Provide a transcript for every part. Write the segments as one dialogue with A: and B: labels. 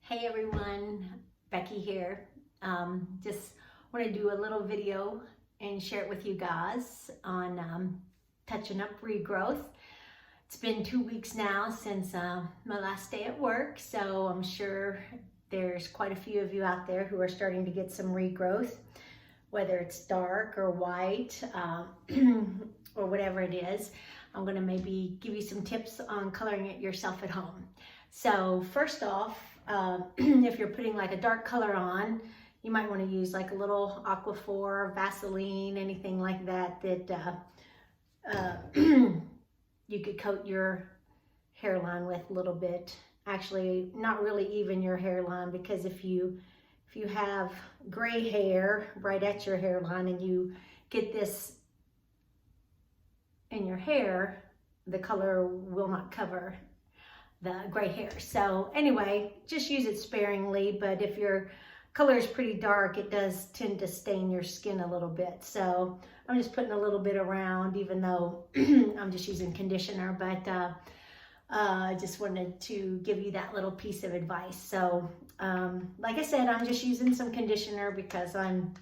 A: Hey everyone, Becky here. Just want to do a little video and share it with you guys on touching up regrowth. It's been 2 weeks now since my last day at work, so I'm sure there's quite a few of you out there who are starting to get some regrowth, whether it's dark or white or whatever it is. I'm going to maybe give you some tips on coloring it yourself at home. So first off, if you're putting like a dark color on, you might want to use like a little Aquaphor, Vaseline, anything like that you could coat your hairline with a little bit. Actually, not really even your hairline, because if you have gray hair right at your hairline and you get this in your hair, the color will not cover the gray hair. So anyway, just use it sparingly, but if your color is pretty dark, it does tend to stain your skin a little bit. So I'm just putting a little bit around, even though I'm just using conditioner, but I just wanted to give you that little piece of advice. So like I said, I'm just using some conditioner because I'm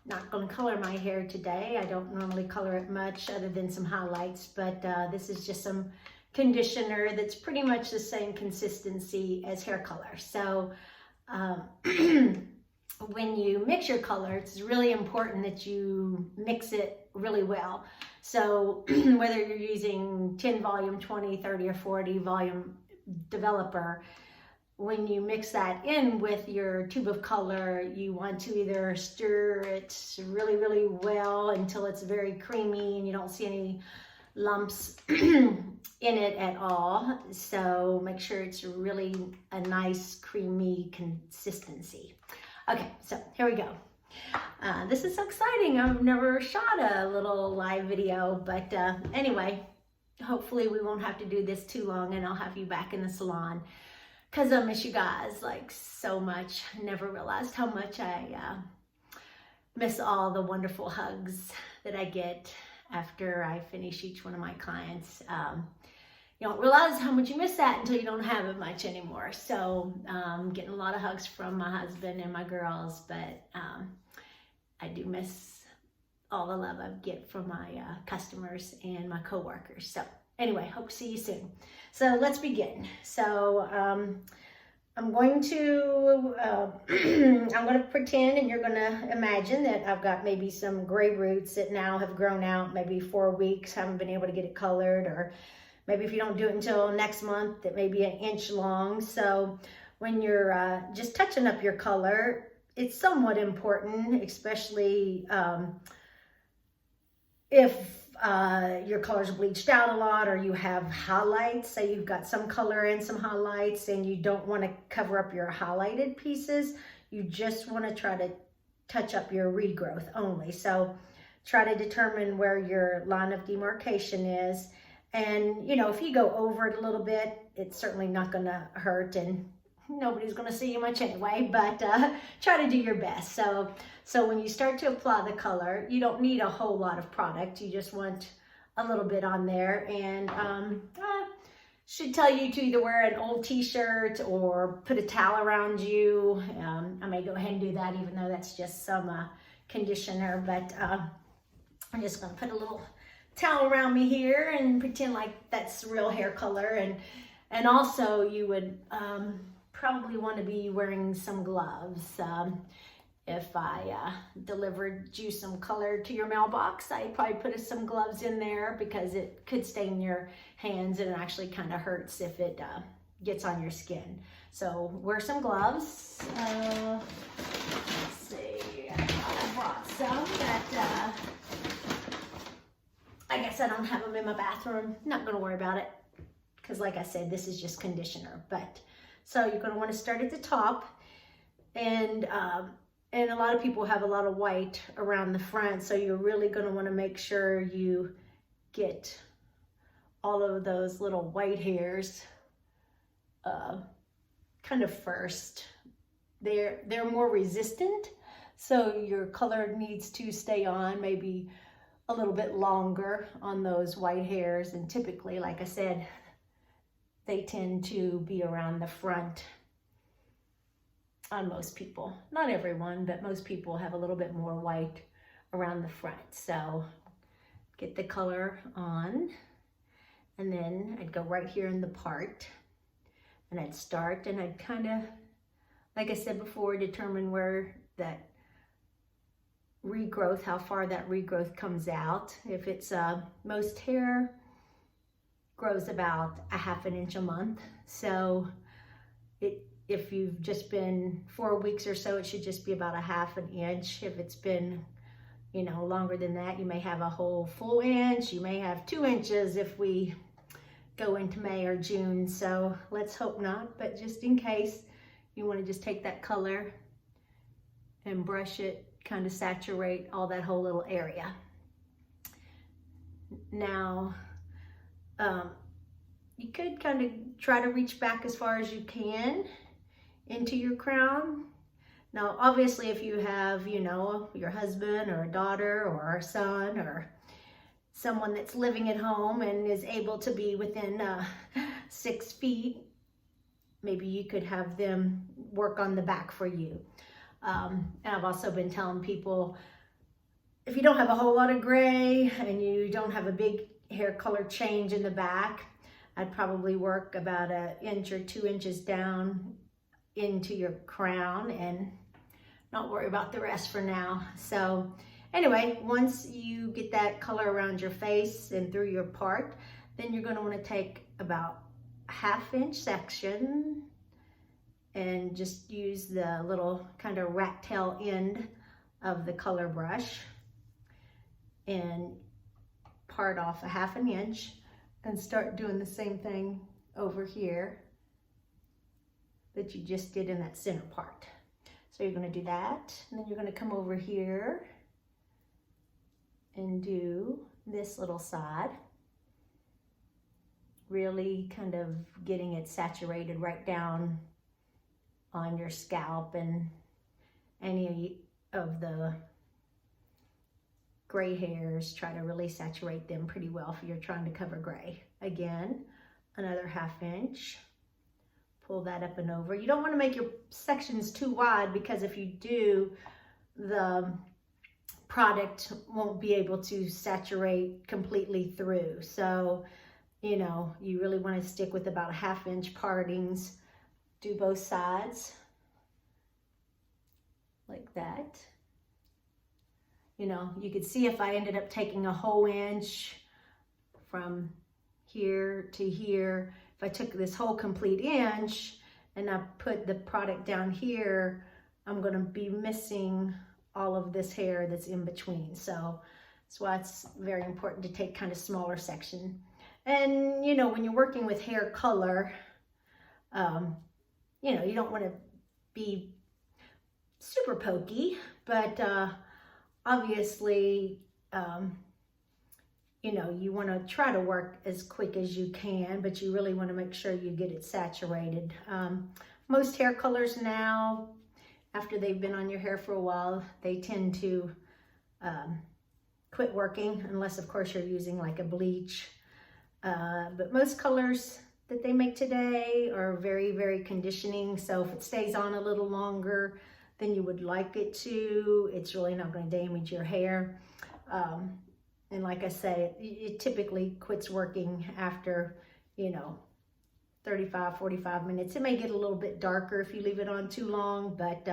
A: not going to color my hair today. I don't normally color it much other than some highlights, but this is just some conditioner that's pretty much the same consistency as hair color. So when you mix your color, it's really important that you mix it really well. So whether you're using 10 volume, 20, 30, or 40 volume developer, when you mix that in with your tube of color, you want to either stir it really, really well until it's very creamy and you don't see any lumps in it at all. So make sure it's really a nice creamy consistency. Okay, so here we go. This is so exciting. I've never shot a little live video, but anyway, hopefully we won't have to do this too long and I'll have you back in the salon, because I miss you guys like so much. I never realized how much I miss all the wonderful hugs that I get after I finish each one of my clients. You don't realize how much you miss that until you don't have it much anymore. So I'm getting a lot of hugs from my husband and my girls, but I do miss all the love I get from my customers and my coworkers. So anyway, hope to see you soon. So let's begin. So I'm going to pretend, and you're going to imagine that I've got maybe some gray roots that now have grown out maybe 4 weeks, haven't been able to get it colored, or maybe if you don't do it until next month, it may be 1 inch long. So when you're just touching up your color, it's somewhat important, especially if your color's bleached out a lot, or you have highlights. Say you've got some color and some highlights and you don't want to cover up your highlighted pieces. You just want to try to touch up your regrowth only. So try to determine where your line of demarcation is. And you know, if you go over it a little bit, it's certainly not going to hurt, and nobody's going to see you much anyway, but try to do your best. So when you start to apply the color, you don't need a whole lot of product. You just want a little bit on there, and should tell you to either wear an old t-shirt or put a towel around you. I may go ahead and do that, even though that's just some conditioner, but I'm just going to put a little towel around me here and pretend like that's real hair color. And also you would probably want to be wearing some gloves. If I delivered you some color to your mailbox, I'd probably put some gloves in there, because it could stain your hands and it actually kind of hurts if it gets on your skin. So wear some gloves. Let's see, I brought some that I guess I don't have them in my bathroom. Not going to worry about it, because like I said, this is just conditioner. But so you're going to want to start at the top, and a lot of people have a lot of white around the front, so you're really going to want to make sure you get all of those little white hairs kind of first. They're more resistant, so your color needs to stay on maybe a little bit longer on those white hairs, and typically, like I said, they tend to be around the front on most people. Not everyone, but most people have a little bit more white around the front. So get the color on, and then I'd go right here in the part, and I'd start, and I'd kind of, like I said before, determine where that regrowth, how far that regrowth comes out. If it's most hair grows about a ½ inch a month, so if you've just been 4 weeks or so, it should just be about a ½ inch. If it's been, you know, longer than that, you may have a whole full inch. You may have 2 inches if we go into May or June. So let's hope not, but just in case, you want to just take that color and brush it, kind of saturate all that whole little area. Now, you could kind of try to reach back as far as you can into your crown. Now, obviously, if you have, you know, your husband or a daughter or a son or someone that's living at home and is able to be within 6 feet, maybe you could have them work on the back for you. And I've also been telling people, if you don't have a whole lot of gray and you don't have a big hair color change in the back, I'd probably work about 1 inch or 2 inches down into your crown and not worry about the rest for now. So anyway, once you get that color around your face and through your part, then you're going to want to take about a ½ inch section and just use the little kind of rat tail end of the color brush and part off a ½ inch and start doing the same thing over here that you just did in that center part. So you're going to do that, and then you're going to come over here and do this little side, really kind of getting it saturated right down on your scalp, and any of the gray hairs, try to really saturate them pretty well if you're trying to cover gray. Again, another ½ inch. Pull that up and over. You don't want to make your sections too wide, because if you do, the product won't be able to saturate completely through. So, you know, you really want to stick with about a ½ inch partings. Do both sides like that. You know, you could see if I ended up taking a whole inch from here to here, if I took this whole complete inch and I put the product down here, I'm going to be missing all of this hair that's in between. So that's why it's very important to take kind of smaller section. And, you know, when you're working with hair color, you know, you don't want to be super pokey, but obviously, you know, you want to try to work as quick as you can, but you really want to make sure you get it saturated. Most hair colors now, after they've been on your hair for a while, they tend to quit working, unless of course you're using like a bleach. But most colors that they make today are very, very conditioning. So if it stays on a little longer than you would like it to, it's really not going to damage your hair. And like I say, it typically quits working after, you know, 35, 45 minutes. It may get a little bit darker if you leave it on too long, but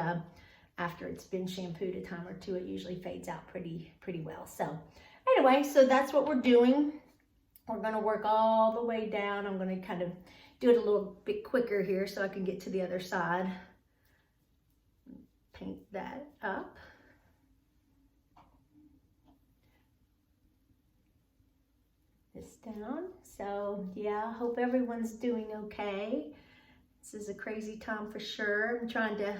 A: after it's been shampooed a time or two, it usually fades out pretty well. So anyway, so that's what we're doing. We're going to work all the way down. I'm going to kind of do it a little bit quicker here so I can get to the other side. Paint that up. This down. So yeah, I hope everyone's doing okay. This is a crazy time for sure. I'm trying to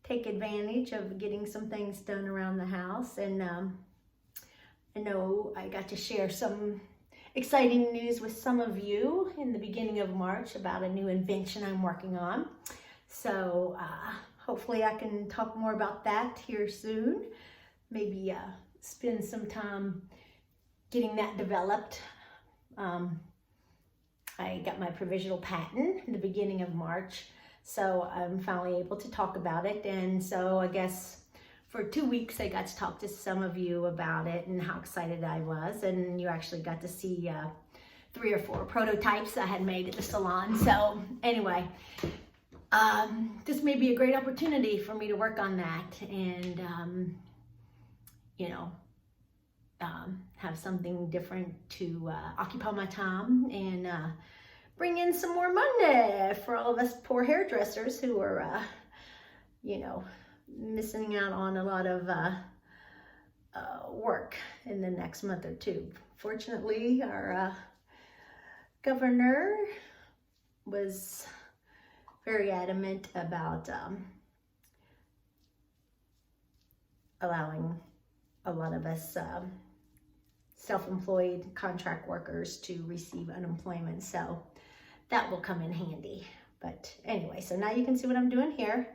A: take advantage of getting some things done around the house, and I know I got to share some exciting news with some of you in the beginning of March about a new invention I'm working on. So hopefully I can talk more about that here soon. Maybe spend some time getting that developed. I got my provisional patent in the beginning of March, So I'm finally able to talk about it. And so I guess for 2 weeks I got to talk to some of you about it and how excited I was. And you actually got to see 3 or 4 prototypes I had made at the salon. So anyway, this may be a great opportunity for me to work on that and, you know, have something different to occupy my time and bring in some more money for all of us poor hairdressers who are, you know, missing out on a lot of work in the next month or 2. Fortunately, our governor was very adamant about allowing a lot of us self-employed contract workers to receive unemployment. So that will come in handy. But anyway, so now you can see what I'm doing here.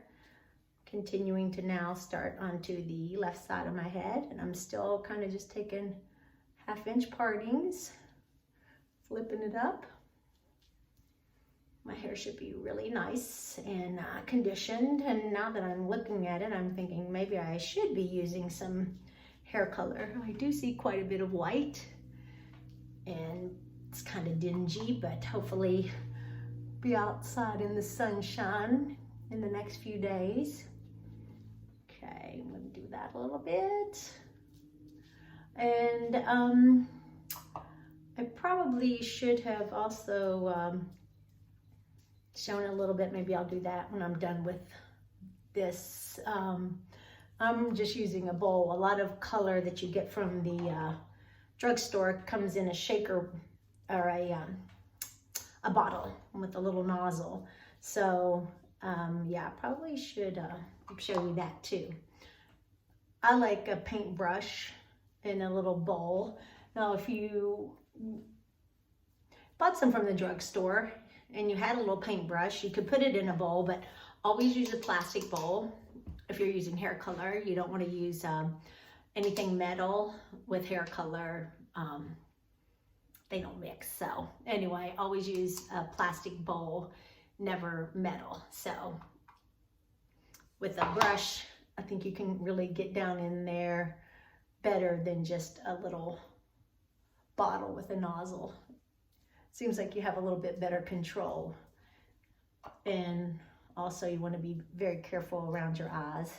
A: Continuing to now start onto the left side of my head. And I'm still kind of just taking 1/2 inch partings, flipping it up. My hair should be really nice and conditioned. And now that I'm looking at it, I'm thinking maybe I should be using some hair color. I do see quite a bit of white and it's kind of dingy, but hopefully be outside in the sunshine in the next few days. Okay, I'm gonna do that a little bit. And I probably should have also shown a little bit. Maybe I'll do that when I'm done with this. I'm just using a bowl. A lot of color that you get from the drugstore comes in a shaker or a bottle with a little nozzle. So yeah, probably should show you that too. I like a paintbrush in a little bowl. Now, if you bought some from the drugstore and you had a little paintbrush, you could put it in a bowl, but always use a plastic bowl. If you're using hair color, you don't want to use anything metal with hair color. They don't mix. So anyway, always use a plastic bowl, never metal. So with a brush, I think you can really get down in there better than just a little bottle with a nozzle. Seems like you have a little bit better control. And also you want to be very careful around your eyes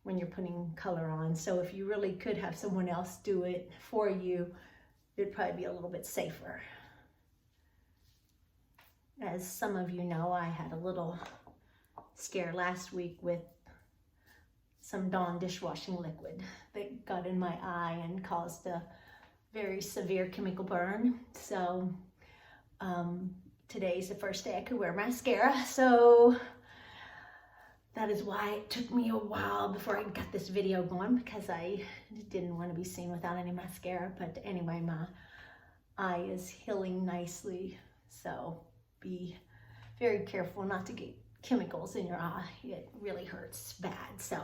A: when you're putting color on. So if you really could have someone else do it for you, it'd probably be a little bit safer. As some of you know, I had a little scare last week with some Dawn dishwashing liquid that got in my eye and caused a very severe chemical burn. So today's the first day I could wear mascara. So that is why it took me a while before I got this video going, because I didn't want to be seen without any mascara. But anyway, my eye is healing nicely. So be very careful not to get chemicals in your eye. It really hurts bad. So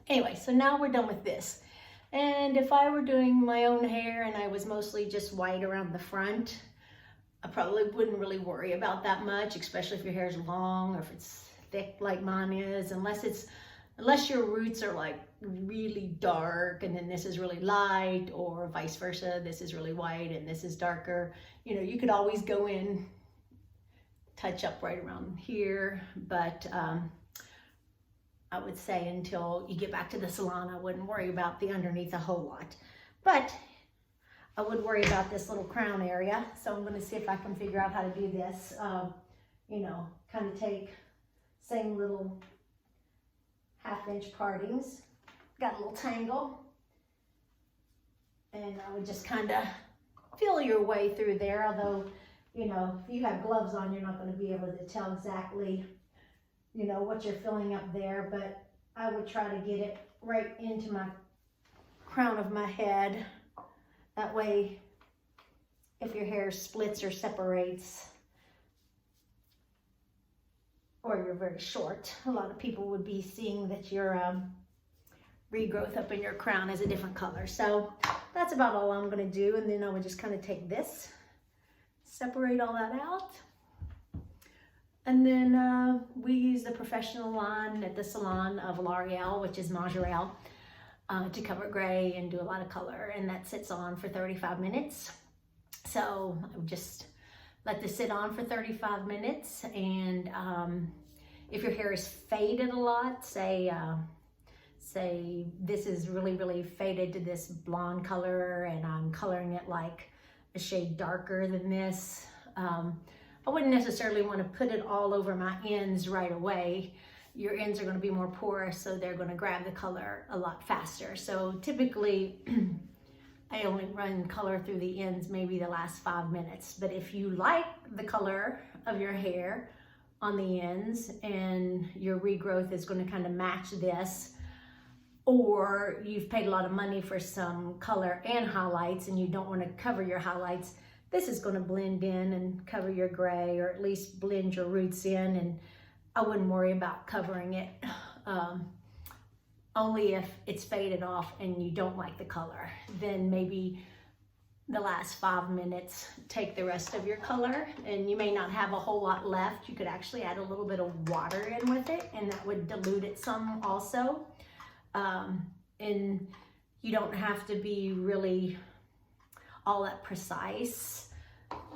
A: anyway, so now we're done with this. And if I were doing my own hair and I was mostly just white around the front, I probably wouldn't really worry about that much, especially if your hair is long or if it's thick like mine is, unless your roots are like really dark and then this is really light, or vice versa, this is really white and this is darker. You know, you could always go in, touch up right around here, but I would say until you get back to the salon, I wouldn't worry about the underneath a whole lot. But I would worry about this little crown area. So I'm going to see if I can figure out how to do this. You know, kind of take same little 1/2 inch partings. Got a little tangle. And I would just kind of feel your way through there. Although, you know, if you have gloves on, you're not going to be able to tell exactly, you know, what you're filling up there. But I would try to get it right into my crown of my head. That way, if your hair splits or separates, or you're very short, a lot of people would be seeing that your regrowth up in your crown is a different color. So that's about all I'm going to do. And then I would just kind of take this, separate all that out. And then we use the professional line at the salon of L'Oreal, which is Majorelle, to cover gray and do a lot of color. And that sits on for 35 minutes. So I would just let this sit on for 35 minutes. And if your hair is faded a lot, say this is really faded to this blonde color and I'm coloring it like a shade darker than this, I wouldn't necessarily want to put it all over my ends right away. Your ends are going to be more porous, so they're going to grab the color a lot faster. So typically, I only run color through the ends maybe the last 5 minutes. But if you like the color of your hair on the ends and your regrowth is going to kind of match this, or you've paid a lot of money for some color and highlights and you don't want to cover your highlights, this is going to blend in and cover your gray, or at least blend your roots in, and I wouldn't worry about covering it. Only if it's faded off and you don't like the color, then maybe the last 5 minutes, take the rest of your color, and you may not have a whole lot left. You could actually add a little bit of water in with it, and that would dilute it some also. And you don't have to be really all that precise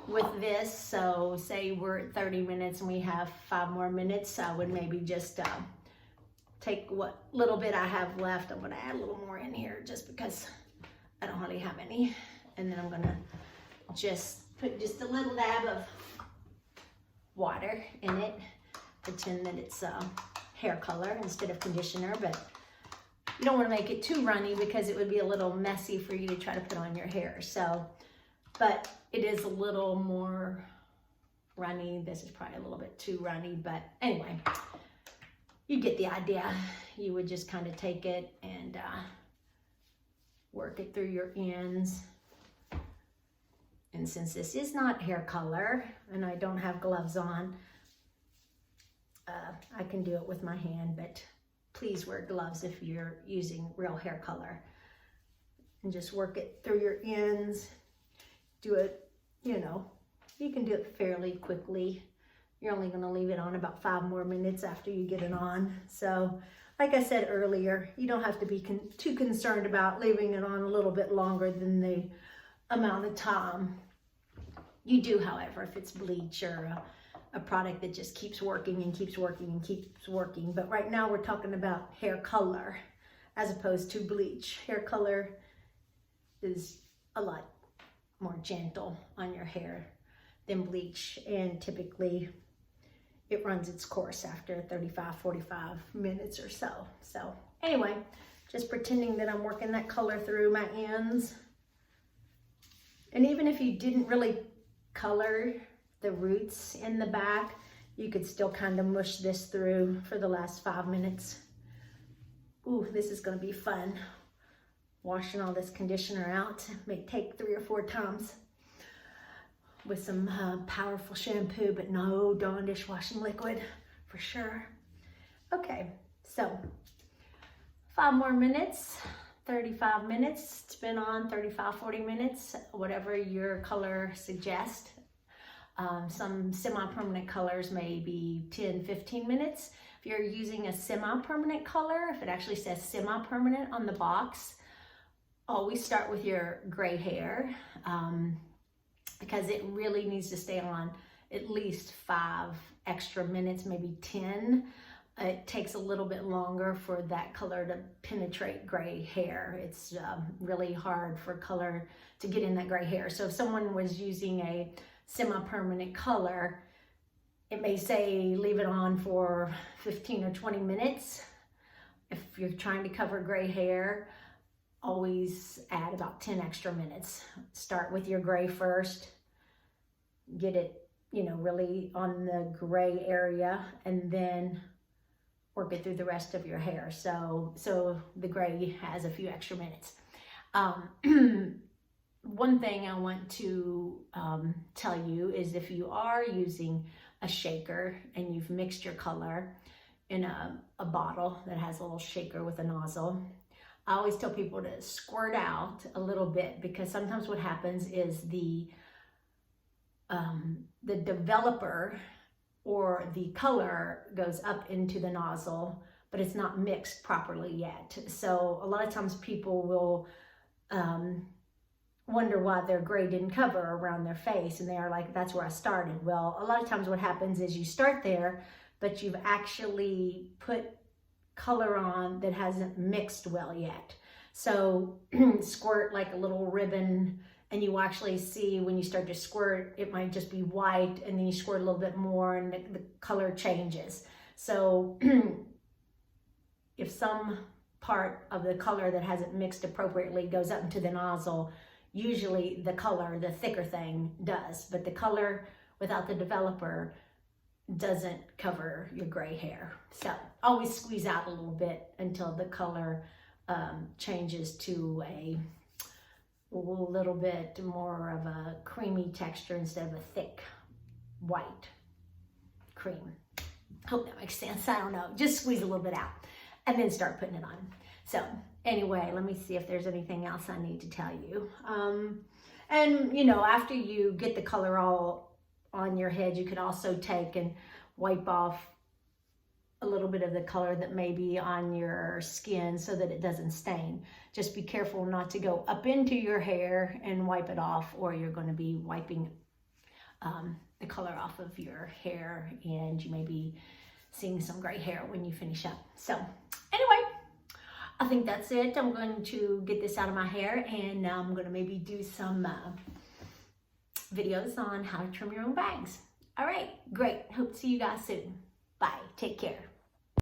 A: with this. So say we're at 30 minutes and we have 5 more minutes, I would maybe just take what little bit I have left. I'm going to add a little more in here just because I don't really have any. And then I'm going to just put just a little dab of water in it. Pretend that it's hair color instead of conditioner, but you don't want to make it too runny because it would be a little messy for you to try to put on your hair. So, but it is a little more runny. This is probably a little bit too runny, but anyway, you get the idea. You would just kind of take it and work it through your ends. And since this is not hair color and I don't have gloves on, I can do it with my hand, but please wear gloves if you're using real hair color. And just work it through your ends. Do it, you know, you can do it fairly quickly. You're only going to leave it on about 5 more minutes after you get it on. So, like I said earlier, you don't have to be too concerned about leaving it on a little bit longer than the amount of time. You do, however, if it's bleach or a product that just keeps working and keeps working and keeps working. But right now we're talking about hair color as opposed to bleach. Hair color is a lot more gentle on your hair than bleach, and typically it runs its course after 35, 45 minutes or so. So anyway, just pretending that I'm working that color through my ends. And even if you didn't really color the roots in the back, you could still kind of mush this through for the last 5 minutes. Ooh, this is going to be fun. Washing all this conditioner out may take 3 or 4 times with some powerful shampoo, but no Dawn dishwashing liquid for sure. Okay, so 5 more minutes, 35 minutes. It's been on 35, 40 minutes, whatever your color suggests. Some semi-permanent colors may be 10, 15 minutes. If you're using a semi-permanent color, if it actually says semi-permanent on the box, always start with your gray hair because it really needs to stay on at least 5 extra minutes, maybe 10. It takes a little bit longer for that color to penetrate gray hair. It's really hard for color to get in that gray hair. So if someone was using a semi-permanent color, it may say leave it on for 15 or 20 minutes. If you're trying to cover gray hair, always add about 10 extra minutes. Start with your gray first, get it, you know, really on the gray area, and then work it through the rest of your hair. So the gray has a few extra minutes. One thing I want to tell you is if you are using a shaker and you've mixed your color in a bottle that has a little shaker with a nozzle, I always tell people to squirt out a little bit, because sometimes what happens is the developer or the color goes up into the nozzle, but it's not mixed properly yet. So a lot of times people will wonder why their gray didn't cover around their face, and they are like, that's where I started. Well, a lot of times what happens is you start there, but you've actually put color on that hasn't mixed well yet. So squirt like a little ribbon, and you actually see when you start to squirt, it might just be white, and then you squirt a little bit more and the color changes. So if some part of the color that hasn't mixed appropriately goes up into the nozzle, usually the color, the thicker thing, does. But the color without the developer doesn't cover your gray hair. So always squeeze out a little bit until the color changes to a little bit more of a creamy texture instead of a thick white cream. Hope that makes sense. I don't know. Just squeeze a little bit out and then start putting it on. So anyway, let me see if there's anything else I need to tell you. And you know, after you get the color all on your head, you could also take and wipe off a little bit of the color that may be on your skin so that it doesn't stain. Just be careful not to go up into your hair and wipe it off, or you're going to be wiping the color off of your hair, and you may be seeing some gray hair when you finish up. So anyway, I think that's it. I'm going to get this out of my hair, and I'm going to maybe do some videos on how to trim your own bangs. All right, great. Hope to see you guys soon. Bye. Take care.